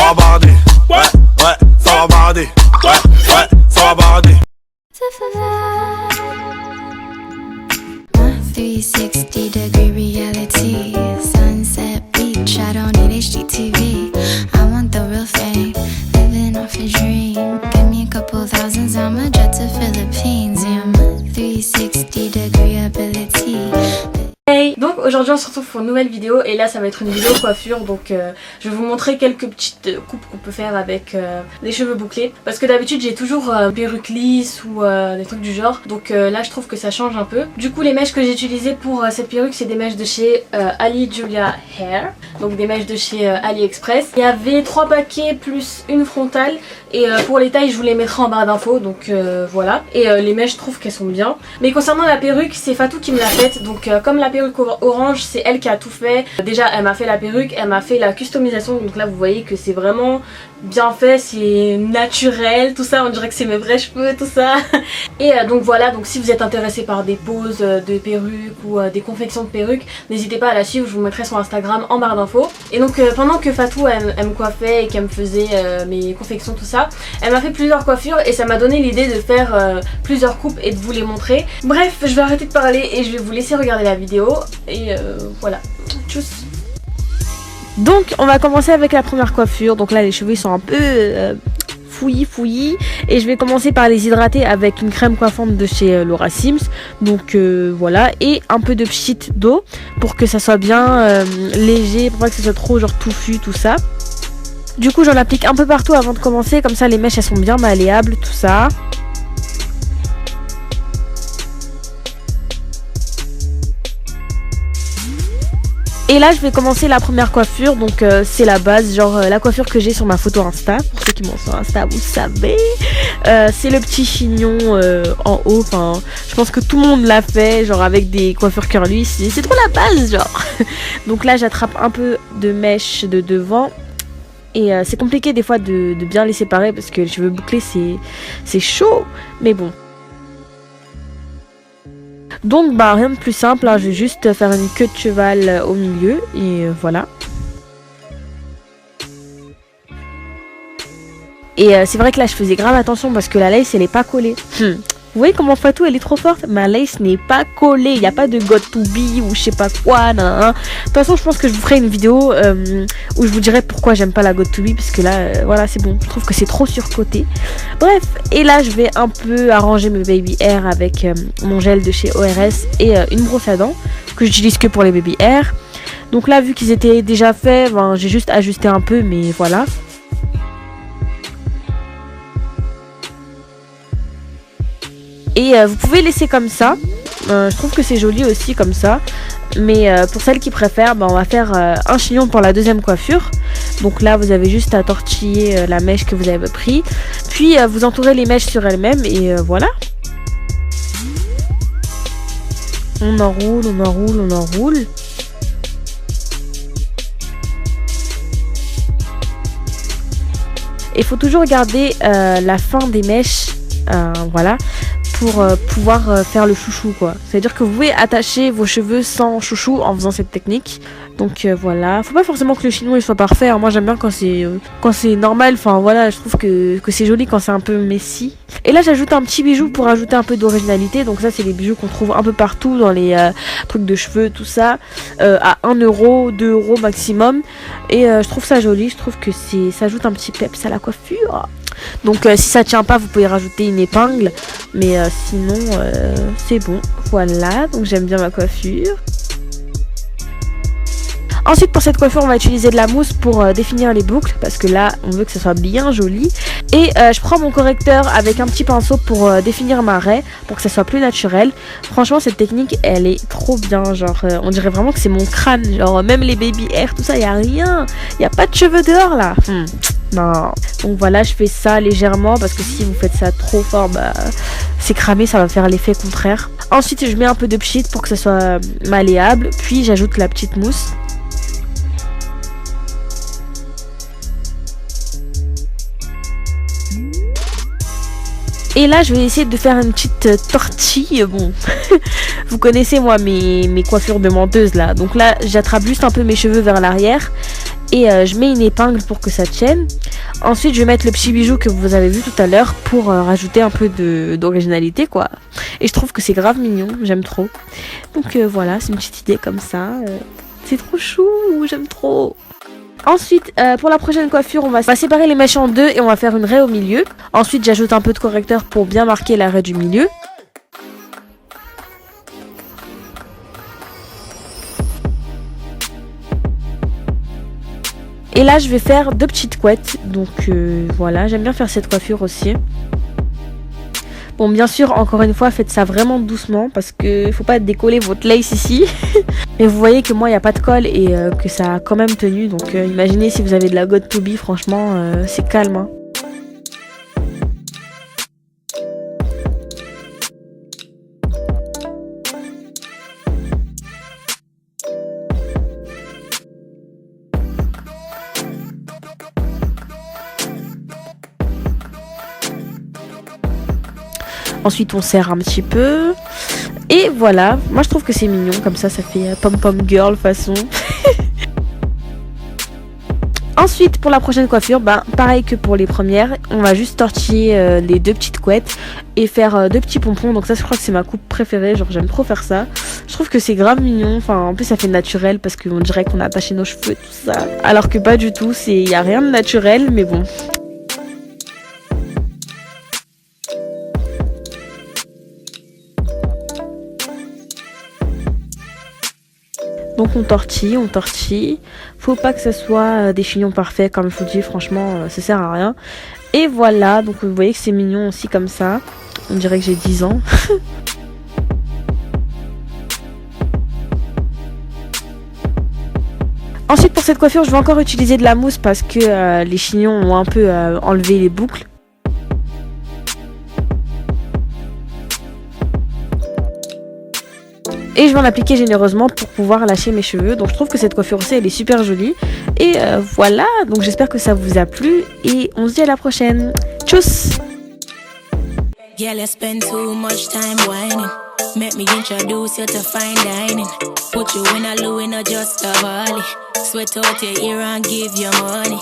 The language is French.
va barder. Ouais, ouais, ça va barder. Ouais, ouais, ça va barder. 360-degree reality, sunset beach, I don't need HGTV. I want the real thing, living off a dream. Give me a couple thousands, I'ma jet to Philippines. Yeah, I'm a 360-degree ability. Hey, donc aujourd'hui on se retrouve pour une nouvelle vidéo et là ça va être une vidéo coiffure, donc je vais vous montrer quelques petites coupes qu'on peut faire avec des cheveux bouclés, parce que d'habitude j'ai toujours perruque lisse ou des trucs du genre, donc là je trouve que ça change un peu. Du coup les mèches que j'ai utilisées pour cette perruque c'est des mèches de chez Ali Julia Hair, donc des mèches de chez AliExpress. Il y avait 3 paquets plus une frontale et pour les tailles je vous les mettrai en barre d'infos, donc voilà. Et les mèches je trouve qu'elles sont bien, mais concernant la perruque c'est Fatou qui me l'a faite, donc comme la perruque orange c'est elle qui a tout fait. Déjà elle m'a fait la perruque, elle m'a fait la customisation, donc là vous voyez que c'est vraiment bien fait, c'est naturel, tout ça, on dirait que c'est mes vrais cheveux, tout ça. Et donc voilà, donc si vous êtes intéressé par des poses de perruques ou des confections de perruques, n'hésitez pas à la suivre, je vous mettrai son Instagram en barre d'infos. Et donc pendant que Fatou elle me coiffait et qu'elle me faisait mes confections, tout ça, elle m'a fait plusieurs coiffures et ça m'a donné l'idée de faire plusieurs coupes et de vous les montrer. Bref, je vais arrêter de parler et je vais vous laisser regarder la vidéo et voilà, tchuss. Donc on va commencer avec la première coiffure. Donc là les cheveux ils sont un peu fouillis et je vais commencer par les hydrater avec une crème coiffante de chez Laura Sims. Donc voilà, et un peu de pchit d'eau pour que ça soit bien léger, pour pas que ça soit trop genre touffu tout ça. Du coup j'en applique un peu partout avant de commencer, comme ça les mèches elles sont bien malléables tout ça. Et là je vais commencer la première coiffure, donc c'est la base, genre la coiffure que j'ai sur ma photo Insta. Pour ceux qui m'ont sur Insta vous savez, c'est le petit chignon en haut, enfin je pense que tout le monde l'a fait, genre avec des coiffures curly, c'est trop la base genre. Donc là j'attrape un peu de mèche de devant. Et c'est compliqué des fois de bien les séparer parce que les cheveux bouclés c'est chaud, mais bon. Donc bah rien de plus simple, hein, je vais juste faire une queue de cheval au milieu et voilà. Et c'est vrai que là je faisais grave attention parce que la lace elle est pas collée. Vous voyez comment Fatou elle est trop forte, ma lace n'est pas collée, il n'y a pas de got to be ou je sais pas quoi. De toute façon je pense que je vous ferai une vidéo où je vous dirai pourquoi j'aime pas la got to be, parce que là voilà c'est bon, je trouve que c'est trop surcoté. Bref, et là je vais un peu arranger mes baby hair avec mon gel de chez ORS et une brosse à dents que j'utilise que pour les baby hair. Donc là vu qu'ils étaient déjà faits, ben, j'ai juste ajusté un peu, mais voilà. Et vous pouvez laisser comme ça, je trouve que c'est joli aussi comme ça. Mais pour celles qui préfèrent, on va faire un chignon pour la deuxième coiffure. Donc là vous avez juste à tortiller la mèche que vous avez pris. Puis vous entourez les mèches sur elles-mêmes et voilà. On enroule, on enroule, on enroule. Il faut toujours garder la fin des mèches, voilà, pour pouvoir faire le chouchou quoi. C'est à dire que vous pouvez attacher vos cheveux sans chouchou en faisant cette technique. Donc voilà, faut pas forcément que le chignon il soit parfait, hein. Moi j'aime bien quand c'est normal, enfin voilà, je trouve que c'est joli quand c'est un peu messy. Et là j'ajoute un petit bijou pour ajouter un peu d'originalité. Donc ça c'est les bijoux qu'on trouve un peu partout dans les trucs de cheveux tout ça, à 1 euro, 2 euros maximum. Et je trouve ça joli, je trouve que ça ajoute un petit peps à la coiffure. Donc si ça tient pas vous pouvez rajouter une épingle, mais sinon c'est bon. Voilà, donc j'aime bien ma coiffure. Ensuite pour cette coiffure on va utiliser de la mousse pour définir les boucles, parce que là on veut que ça soit bien joli. Et je prends mon correcteur avec un petit pinceau pour définir ma raie, pour que ça soit plus naturel. Franchement cette technique elle est trop bien, genre on dirait vraiment que c'est mon crâne, genre même les baby hair tout ça, y a rien, y a pas de cheveux dehors là. Non. Donc voilà, je fais ça légèrement parce que si vous faites ça trop fort, bah c'est cramé, ça va faire l'effet contraire. Ensuite je mets un peu de pchit pour que ça soit malléable, puis j'ajoute la petite mousse. Et là je vais essayer de faire une petite tortille. Bon vous connaissez moi mes coiffures de menteuse là. Donc là j'attrape juste un peu mes cheveux vers l'arrière et je mets une épingle pour que ça tienne. Ensuite je vais mettre le petit bijou que vous avez vu tout à l'heure pour rajouter un peu d'originalité quoi. Et je trouve que c'est grave mignon, j'aime trop. Donc voilà, c'est une petite idée comme ça. C'est trop chou, j'aime trop. Ensuite, pour la prochaine coiffure, on va séparer les mèches en deux et on va faire une raie au milieu. Ensuite, j'ajoute un peu de correcteur pour bien marquer la raie du milieu. Et là, je vais faire deux petites couettes. Donc voilà, j'aime bien faire cette coiffure aussi. Bon, bien sûr, encore une fois, faites ça vraiment doucement parce que faut pas décoller votre lace ici. Mais vous voyez que moi, il n'y a pas de colle et que ça a quand même tenu. Donc imaginez si vous avez de la God to be, franchement, c'est calme. Hein. Ensuite on serre un petit peu. Et voilà, moi je trouve que c'est mignon. Comme ça, ça fait pom-pom girl façon. Ensuite pour la prochaine coiffure, pareil que pour les premières, on va juste tortiller les deux petites couettes et faire deux petits pompons. Donc ça je crois que c'est ma coupe préférée, genre j'aime trop faire ça. Je trouve que c'est grave mignon, enfin en plus ça fait naturel parce qu'on dirait qu'on a attaché nos cheveux tout ça. Alors que pas du tout, il n'y a rien de naturel mais bon. Donc on tortille. Faut pas que ce soit des chignons parfaits comme je vous dis, franchement ça sert à rien. Et voilà, donc vous voyez que c'est mignon aussi comme ça. On dirait que j'ai 10 ans. Ensuite pour cette coiffure je vais encore utiliser de la mousse parce que les chignons ont un peu enlevé les boucles. Et je vais en appliquer généreusement pour pouvoir lâcher mes cheveux. Donc je trouve que cette coiffure aussi elle est super jolie. Et voilà, donc j'espère que ça vous a plu. Et on se dit à la prochaine. Tchuss! Yeah, let's spend too much time whining. Make me introduce you to fine dining. Put you in a Louis, not just a Bali. Sweat out your ear and give you money.